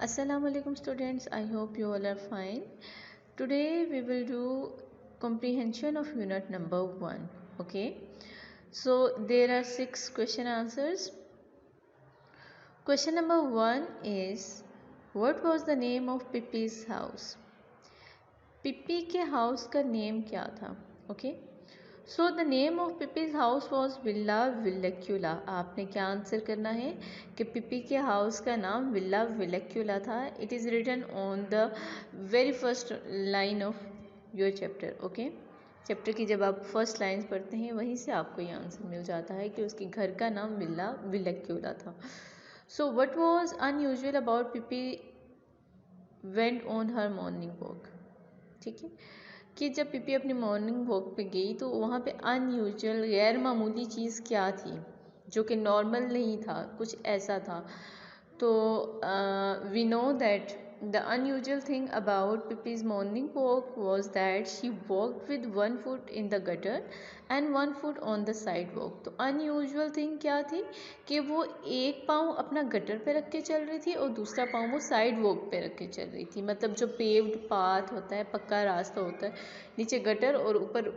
Assalamualaikum students, I hope you all are fine. Today we will do comprehension of unit number 1. Okay, so there are 6 question answers. Question number 1 is, what was the name of Pippi's house? पिप्पी के house का name क्या था? Okay, so the name of Pippi's house was Villa Villekulla. आपने क्या answer करना है कि पिप्पी के हाउस का नाम विल्ला विलेक्यूला था. It is written on the very first line of your chapter. Okay, chapter की जब आप फर्स्ट लाइन पढ़ते हैं वहीं से आपको ये आंसर मिल जाता है कि उसके घर का नाम विल्ला विलेक्यूला था. So what was unusual about Pippi went on her morning walk. ठीक है, कि जब पिप्पी अपनी मॉर्निंग वॉक पे गई तो वहाँ पे अनयूजुअल गैर मामूली चीज़ क्या थी जो कि नॉर्मल नहीं था, कुछ ऐसा था. तो we know that the unusual thing about Pippi's morning walk was that she walk with 1 foot in the gutter and 1 foot on the sidewalk. तो अनयूजुअल थिंग क्या थी कि वो एक पाँव अपना गटर पे रख के चल रही थी और दूसरा पाँव वो साइड वॉक पे रख के चल रही थी. मतलब जो पेव्ड पाथ होता है, पक्का रास्ता होता है, नीचे गटर और ऊपर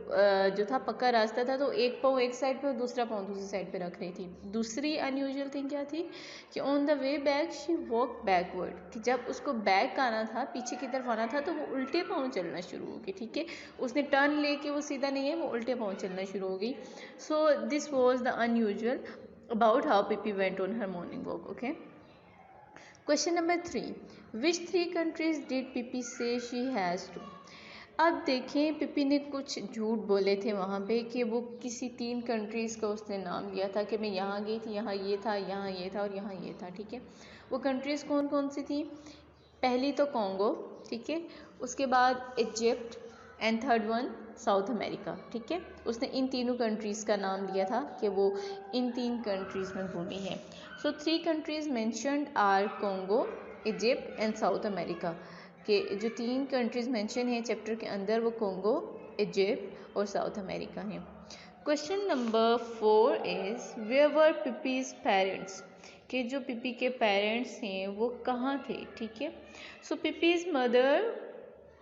जो था पक्का रास्ता था, तो एक पाँव एक साइड पे और दूसरा पाँव दूसरी साइड पे रख रही थी. दूसरी अनयूजुअल थिंग क्या थी कि on the way back she walk backward, कि जब उसको बैक आना था, पीछे की तरफ आना था, तो वो उल्टे पाँव चलना शुरू हो गई. ठीक है, उसने टर्न लेके वो सीधा नहीं है, वो उल्टे पाँव चलना शुरू हो गई. So this was the unusual about how Pippi went on her morning walk. Okay, question number 3, which 3 countries did Pippi say she has to? अब देखें, पिप्पी ने कुछ झूठ बोले थे वहाँ पे कि वो किसी 3 कंट्रीज़ का उसने नाम लिया था कि मैं यहाँ गई थी, यहाँ ये था, यहाँ ये था और यहाँ ये था. ठीक है, वो कंट्रीज़ कौन कौन सी थी? पहली तो कॉन्गो, ठीक है, उसके बाद Egypt and third one south America. ठीक है, उसने इन तीनों कंट्रीज़ का नाम लिया था कि वो इन 3 कंट्रीज़ में घूमी है. So 3 countries mentioned are Congo, Egypt and South America. के जो 3 कंट्रीज़ मेंशन हैं चैप्टर के अंदर वो कॉन्गो, इजिप्ट और साउथ अमेरिका हैं. Question number 4 is, where were Pippi's parents? कि जो पिप्पी के पेरेंट्स हैं वो कहाँ थे. ठीक है, so Pippi's mother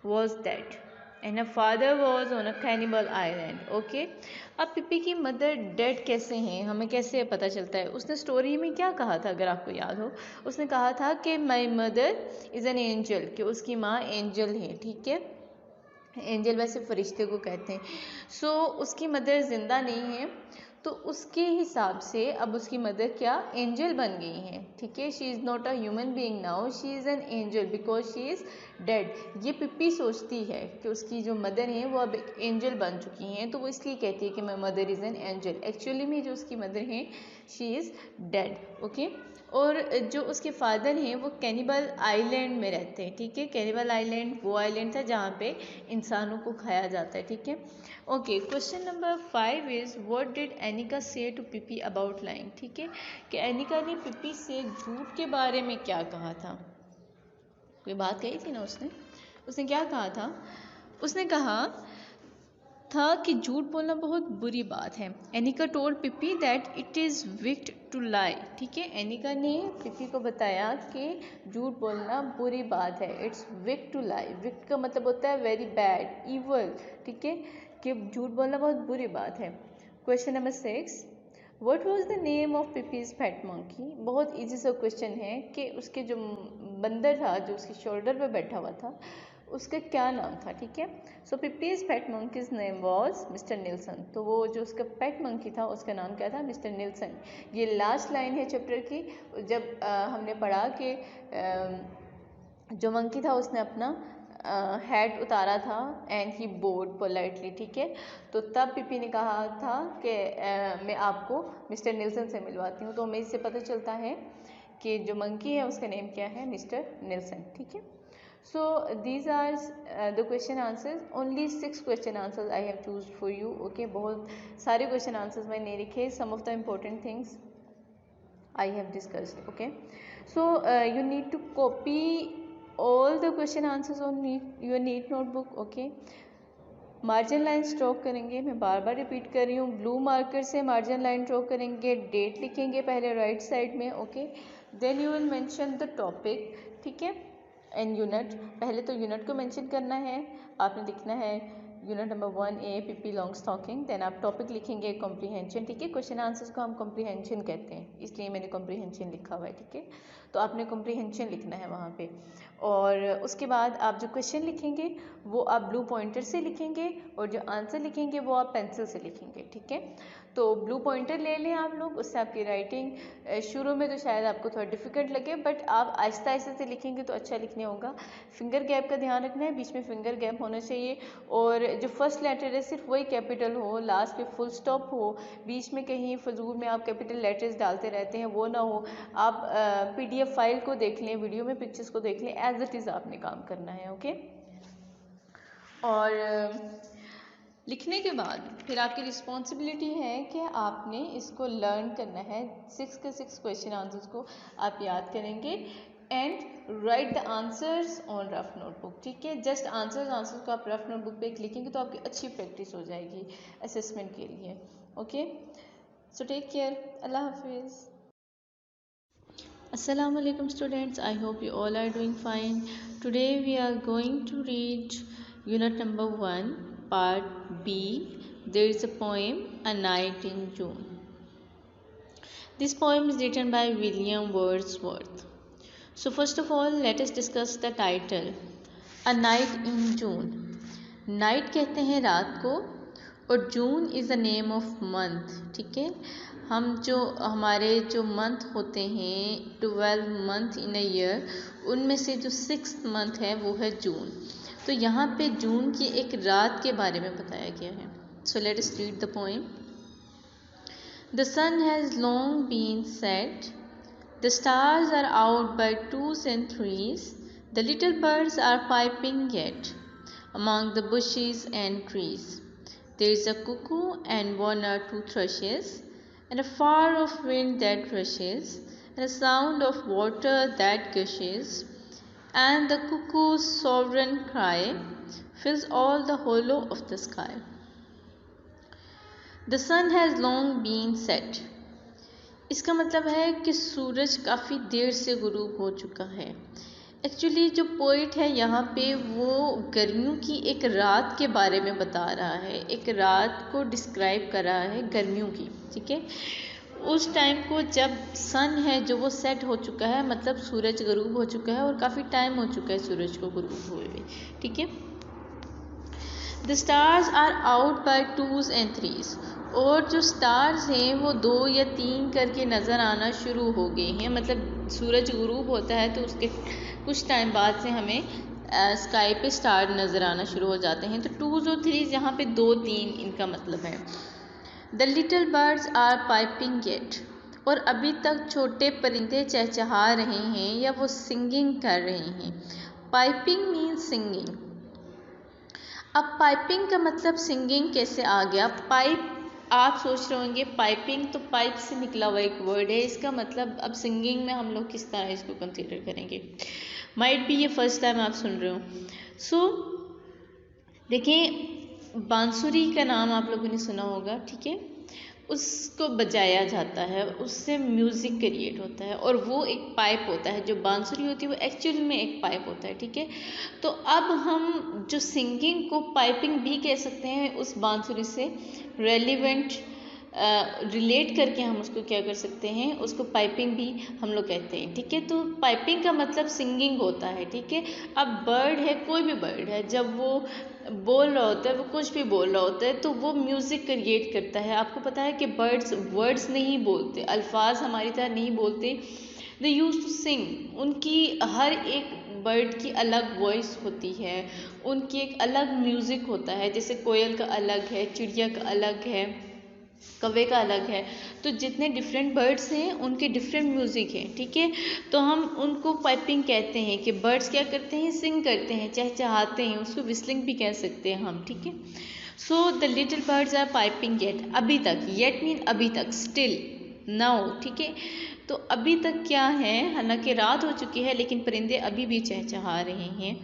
was dead and a father was on a cannibal island. Okay, अब पिप्पी की मदर डेड कैसे हैं, हमें कैसे पता चलता है? उसने स्टोरी में क्या कहा था, अगर आपको याद हो, उसने कहा था कि my mother is an angel, कि उसकी माँ एंजल है. ठीक है, एंजल वैसे फरिश्ते को कहते हैं. सो उसकी मदर ज़िंदा नहीं है, तो उसके हिसाब से अब उसकी मदर क्या, एंजल बन गई हैं. ठीक है, she is not a human being now, she is an angel because she is dead. ये पिप्पी सोचती है कि उसकी जो मदर हैं वो अब एक एंजल बन चुकी हैं, तो वो इसलिए कहती है कि my mother is an angel. Actually में जो उसकी मदर हैं शी इज़ डेड. ओके, और जो उसके फादर हैं वो कैनिबल आइलैंड में रहते हैं. ठीक है, कैनिबल आइलैंड वो आइलैंड था जहाँ पे इंसानों को खाया जाता है. ठीक है, okay. Question number 5 is, what did Aneka से टू पिप्पी अबाउट लाइंग? ठीक है, कि एनिका ने पिप्पी से झूठ के बारे में क्या कहा था? कोई बात कही थी ना उसने क्या कहा था? उसने कहा था कि झूठ बोलना बहुत बुरी बात है. Annika told Pippi that it is wicked to lie. ठीक है, एनिका ने पिप्पी को बताया कि झूठ बोलना बुरी बात है. इट्स विक्ट टू लाई. विक्ट का मतलब होता है वेरी बैड, इवल. ठीक है, कि झूठ बोलना बहुत बुरी बात है. Question number 6, what was the name of Pippi's pet monkey? बहुत ईजी सा क्वेश्चन है कि उसके जो बंदर था जो उसके शोल्डर पे बैठा हुआ था उसका क्या नाम था. ठीक है, so Pippi's pet monkey's name was mister Nilsson. तो वो जो उसका पेट मंकी था उसका नाम क्या था? Mister Nilsson. ये लास्ट लाइन है चैप्टर की. जब हमने पढ़ा कि जो मंकी था उसने अपना हेड उतारा था एंड ही बोड पोलाइटली. ठीक है, तो तब पिप्पी ने कहा था कि मैं आपको मिस्टर निल्सन से मिलवाती हूँ. तो हमें इससे पता चलता है कि जो मंकी है उसका नेम क्या है? Mister Nilsson. ठीक है, so these are the question answers. Only 6 question answers I have choose for you. Okay, बहुत सारे क्वेश्चन आंसर्स मैंने नहीं लिखे. Some of the important things I have discussed. Okay, so you need to copy all the question answers on your neat notebook. Okay, margin line stroke करेंगे. मैं बार बार repeat कर रही हूँ, ब्लू मार्कर से मार्जिन लाइन ड्रॉ करेंगे, date लिखेंगे पहले राइट साइड में. Okay, then you will mention the topic, ठीक है, एंड यूनिट। पहले तो यूनिट को मेंशन करना है, आपने लिखना है unit number 1A Pippi Longstocking. देन आप टॉपिक लिखेंगे कॉम्प्रीहेंशन, ठीक है। क्वेश्चन आंसर्स को हम कॉम्प्रीहेंशन कहते हैं, इसलिए मैंने कॉम्प्रीहेंशन लिखा हुआ है, ठीक है। तो आपने कॉम्प्रीहेंशन लिखना है वहाँ पे। और उसके बाद आप जो क्वेश्चन लिखेंगे वो आप ब्लू पॉइंटर से लिखेंगे, और जो आंसर लिखेंगे वो आप पेंसिल से लिखेंगे, ठीक है। तो ब्लू पॉइंटर ले लें आप लोग, उससे आपकी राइटिंग शुरू में तो शायद आपको थोड़ा डिफिकल्ट लगे, बट आप आहिस्ता आहिस्ता से लिखेंगे तो अच्छा लिखने होगा। फिंगर गैप का ध्यान रखना है, बीच में फिंगर गैप होना चाहिए, और जो फर्स्ट लेटर है सिर्फ वही कैपिटल हो, लास्ट पे फुल स्टॉप हो, बीच में कहीं फजूल में आप कैपिटल लेटर्स डालते रहते हैं वो ना हो। आप PDF फाइल को देख लें, वीडियो में पिक्चर्स को देख लें, एज इट इज़ आपने काम करना है, ओके। और लिखने के बाद फिर आपकी रिस्पॉन्सिबिलिटी है कि आपने इसको लर्न करना है। 6 के 6 क्वेश्चन आंसर्स को आप याद करेंगे and right the answers on rough notebook, ठीक है। जस्ट आंसर्स को आप रफ नोटबुक पे लिखेंगे तो आपकी अच्छी प्रैक्टिस हो जाएगी असेसमेंट के लिए, ओके। सो टेक केयर, अल्लाह हाफिज़। Assalamu alaikum students, I hope you all are doing fine. Today we are going to read unit number 1 part B. There is a poem, A Night in June. This poem is written by William Wordsworth. So first of all let us discuss the title, A Night in June. Night कहते हैं रात को, और June is the name of month, ठीक है। हम जो हमारे जो मंथ होते हैं 12 मंथ इन अ ईयर, उनमें से जो 6th मंथ है वो है जून। तो यहाँ पे जून की एक रात के बारे में बताया गया है। So let us read the poem. The sun has long been set, the stars are out by 2s and 3s, the little birds are piping yet among the bushes and trees. There is a cuckoo and 1 or 2 thrushes, and a far off wind that rushes, and a sound of water that gushes, and the cuckoo's sovereign cry fills all the hollow of the sky. The sun has long been set. इसका मतलब है कि सूरज काफ़ी देर से गुरूब हो चुका है। Actually जो पोइट है यहाँ पे वो गर्मियों की एक रात के बारे में बता रहा है, एक रात को डिस्क्राइब कर रहा है गर्मियों की, ठीक है। उस टाइम को जब सन है जो वो सेट हो चुका है, मतलब सूरज गुरूब हो चुका है और काफ़ी टाइम हो चुका है सूरज को गुरूब हुए हुए, ठीक है। The stars are out by 2s and 3s, और जो स्टार्स हैं वो 2 या 3 करके नज़र आना शुरू हो गए हैं। मतलब सूरज गुरूब होता है तो उसके कुछ टाइम बाद से हमें स्काई पे स्टार नज़र आना शुरू हो जाते हैं। तो 2s और 3s यहाँ पे 2-3 इनका मतलब है। The little birds are piping yet, और अभी तक छोटे परिंदे चहचहा रहे हैं या वो सिंगिंग कर रहे हैं। Piping means singing. अब पाइपिंग का मतलब सिंगिंग कैसे आ गया? पाइप, आप सोच रहे होंगे पाइपिंग तो पाइप से निकला हुआ एक वर्ड है, इसका मतलब अब सिंगिंग में हम लोग किस तरह इसको कंसीडर करेंगे? माइट भी ये फर्स्ट टाइम आप सुन रहे हो। सो देखिए, बांसुरी का नाम आप लोगों ने सुना होगा, ठीक है। उसको बजाया जाता है, उससे म्यूज़िक क्रिएट होता है, और वो एक पाइप होता है। जो बांसुरी होती है वो एक्चुअल में एक पाइप होता है, ठीक है। तो अब हम जो सिंगिंग को पाइपिंग भी कह सकते हैं, उस बांसुरी से रेलिवेंट रिलेट करके हम उसको क्या कर सकते हैं, उसको पाइपिंग भी हम लोग कहते हैं, ठीक है। तो पाइपिंग का मतलब सिंगिंग होता है, ठीक है। अब बर्ड है, कोई भी बर्ड है, जब वो बोल रहा होता है, वो कुछ भी बोल रहा होता है तो वो म्यूज़िक क्रिएट करता है। आपको पता है कि बर्ड्स वर्ड्स नहीं बोलते, अल्फाज हमारी तरह नहीं बोलते। दे यूज टू सिंग। उनकी हर एक बर्ड की अलग वॉइस होती है, उनकी एक अलग म्यूज़िक होता है। जैसे कोयल का अलग है, चिड़िया का अलग है, कौवे का अलग है। तो जितने डिफरेंट बर्ड्स हैं उनके डिफरेंट म्यूज़िक है, ठीक है। तो हम उनको पाइपिंग कहते हैं कि बर्ड्स क्या करते हैं, सिंग करते हैं, चहचहाते हैं, उसको विस्लिंग भी कह सकते हैं हम, ठीक है। So the little birds are piping yet, अभी तक, येट मीन अभी तक, स्टिल, नाउ, ठीक है। तो अभी तक क्या है, हालांकि रात हो चुकी है लेकिन परिंदे अभी भी चहचहा रहे हैं,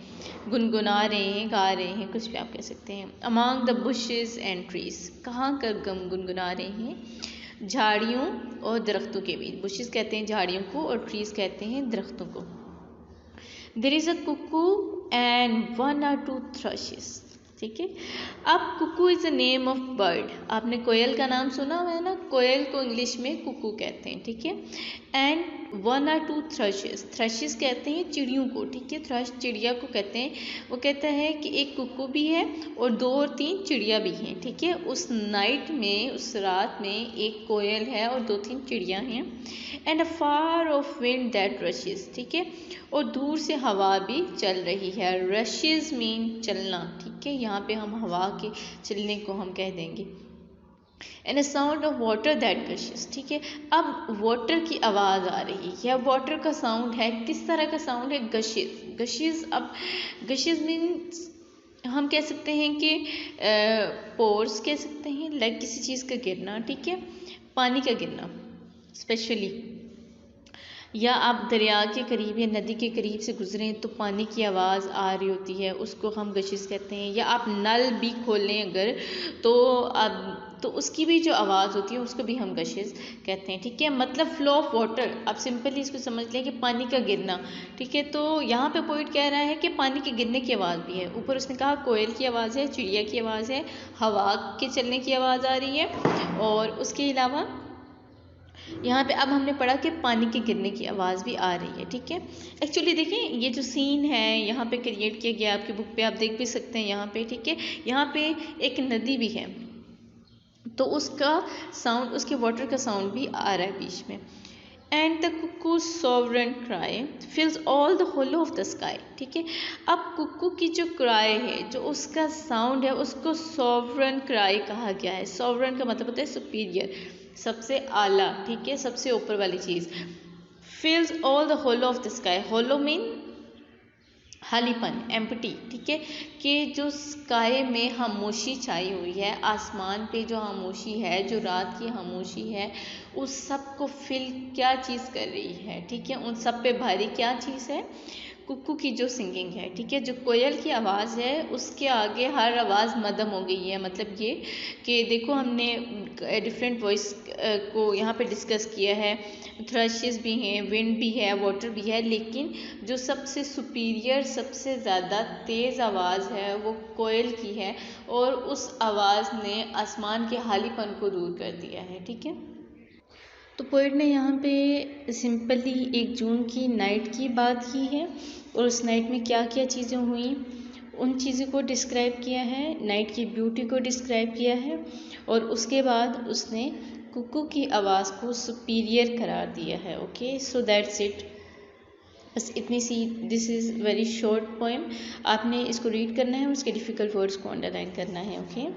गुनगुना रहे हैं, गा रहे हैं, कुछ भी आप कह सकते हैं। Among the bushes and trees, कहाँ कर गम गुनगुना रहे हैं? झाड़ियों और दरख्तों के बीच। बुशेस कहते हैं झाड़ियों को और ट्रीज कहते हैं दरख्तों को। There is a cuckoo and 1 or 2 thrushes। ठीक है, अब cuckoo is a name of bird. आपने कोयल का नाम सुना हुआ है ना, कोयल को इंग्लिश में कुकू कहते हैं। ठीक है, एंड 1 or 2 thrushes, thrushes कहते हैं चिड़ियों को। ठीक है, थ्रश चिड़िया को कहते हैं। वो कहता है कि एक कुकू भी है और 2 और 3 चिड़िया भी हैं। ठीक है, उस नाइट में, उस रात में एक कोयल है और 2-3 चिड़िया हैं। And a far of wind that rashes. ठीक है, और दूर से हवा भी चल रही है। रशेस मीन चलना। ठीक है, यहाँ पे हम हवा के चलने को हम कह देंगे। And a sound of water that gushes. ठीक है, अब वाटर की आवाज़ आ रही है। वाटर का साउंड है, किस तरह का साउंड है? गशेस। गशेस, अब गशेस मीन्स हम कह सकते हैं कि पोर्स कह सकते हैं, लाइक किसी चीज़ का गिरना। ठीक है, पानी का गिरना स्पेशली, या आप दरिया के करीब या नदी के करीब से गुजरें तो पानी की आवाज़ आ रही होती है, उसको हम गशिश कहते हैं। या आप नल भी खोलें अगर तो उसकी भी जो आवाज़ होती है उसको भी हम गशिश कहते हैं। ठीक है, मतलब फ्लो ऑफ वाटर। आप सिंपली इसको समझ लें कि पानी का गिरना। ठीक है, तो यहाँ पे पोइट कह रहा है कि पानी के गिरने की आवाज़ भी है। ऊपर उसने कहा कोयल की आवाज़ है, चिड़िया की आवाज़ है, हवा के चलने की आवाज़ आ रही है, और उसके अलावा यहाँ पे अब हमने पढ़ा कि पानी के गिरने की आवाज़ भी आ रही है। ठीक है, एक्चुअली देखें ये जो सीन है यहाँ पे क्रिएट किया गया, आपकी बुक पे आप देख भी सकते हैं यहाँ पे। ठीक है, यहाँ पे एक नदी भी है तो उसका साउंड, उसके वाटर का साउंड भी आ रहा है बीच में। And the cuckoo sovereign cry fills all the hollow of the sky. ठीक है, अब कुकू की जो क्राई है, जो उसका साउंड है, उसको सॉवरन क्राई कहा गया है। सॉवरन का मतलब होता है सुपीरियर, सबसे आला। ठीक है, सबसे ऊपर वाली चीज़। Fills all the hollow of the sky. Hollow mean खालीपन, एम्प्टी। ठीक है, कि जो स्काई में खामोशी छाई हुई है, आसमान पे जो खामोशी है, जो रात की खामोशी है, उस सब को फिल क्या चीज़ कर रही है? ठीक है, उन सब पे भारी क्या चीज़ है? कुक्कू की जो सिंगिंग है। ठीक है, जो कोयल की आवाज़ है उसके आगे हर आवाज़ मदम हो गई है। मतलब ये कि देखो हमने डिफरेंट वॉइस को यहाँ पे डिस्कस किया है। थ्रशेस भी हैं, विंड भी है, वाटर भी है, लेकिन जो सबसे सुपीरियर, सबसे ज़्यादा तेज़ आवाज़ है वो कोयल की है, और उस आवाज़ ने आसमान के खालीपन को दूर कर दिया है। ठीक है, तो पोइट ने यहाँ पे सिंपली 1 जून की नाइट की बात की है, और उस नाइट में क्या क्या चीज़ें हुई उन चीज़ों को डिस्क्राइब किया है, नाइट की ब्यूटी को डिस्क्राइब किया है, और उसके बाद उसने कुकू की आवाज़ को सुपीरियर करार दिया है। Okay, so that's it. बस इतनी सी, this is very short poem. आपने इसको रीड करना है और उसके डिफ़िकल्ट वर्ड्स को अंडरलाइन करना है। ओके।